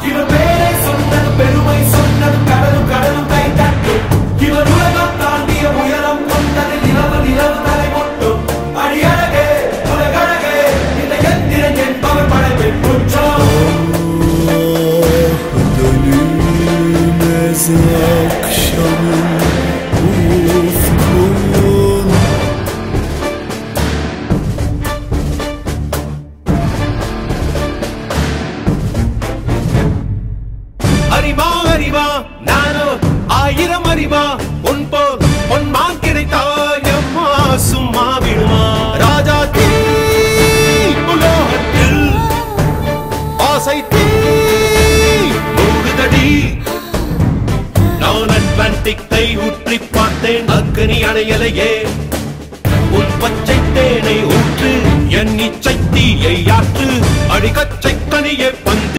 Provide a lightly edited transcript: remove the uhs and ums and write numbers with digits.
இவர் பேரை சொன்னது பெருமை சொன்னது கடலும் கடலும் கை தட்டும் இவர் உலகம் தாண்டிய உயரம் கொண்டது நிலவு நிலவு தலை மொட்டும் அடியழகே உலகழகே இந்த எந்திரன் என்பவர் படைப்பின் குற்றம் அறிவா அறிவா நானோ ஆயிரம் அறிவா உன் போல் பொன்மான் கிடைத்தாயம்மா சும்மா விடுமா ராஜா தீ உலோகத்தில் ஆசை தீ மூடுதடி நான் அட்லாண்டிக்கை ஊற்றி பார்த்தேன் அக்னி அணையலையே உன் பச்சை தேனை ஊற்று என் இச்சை தீயை ஆற்று அடிகச்சை கனியே பந்து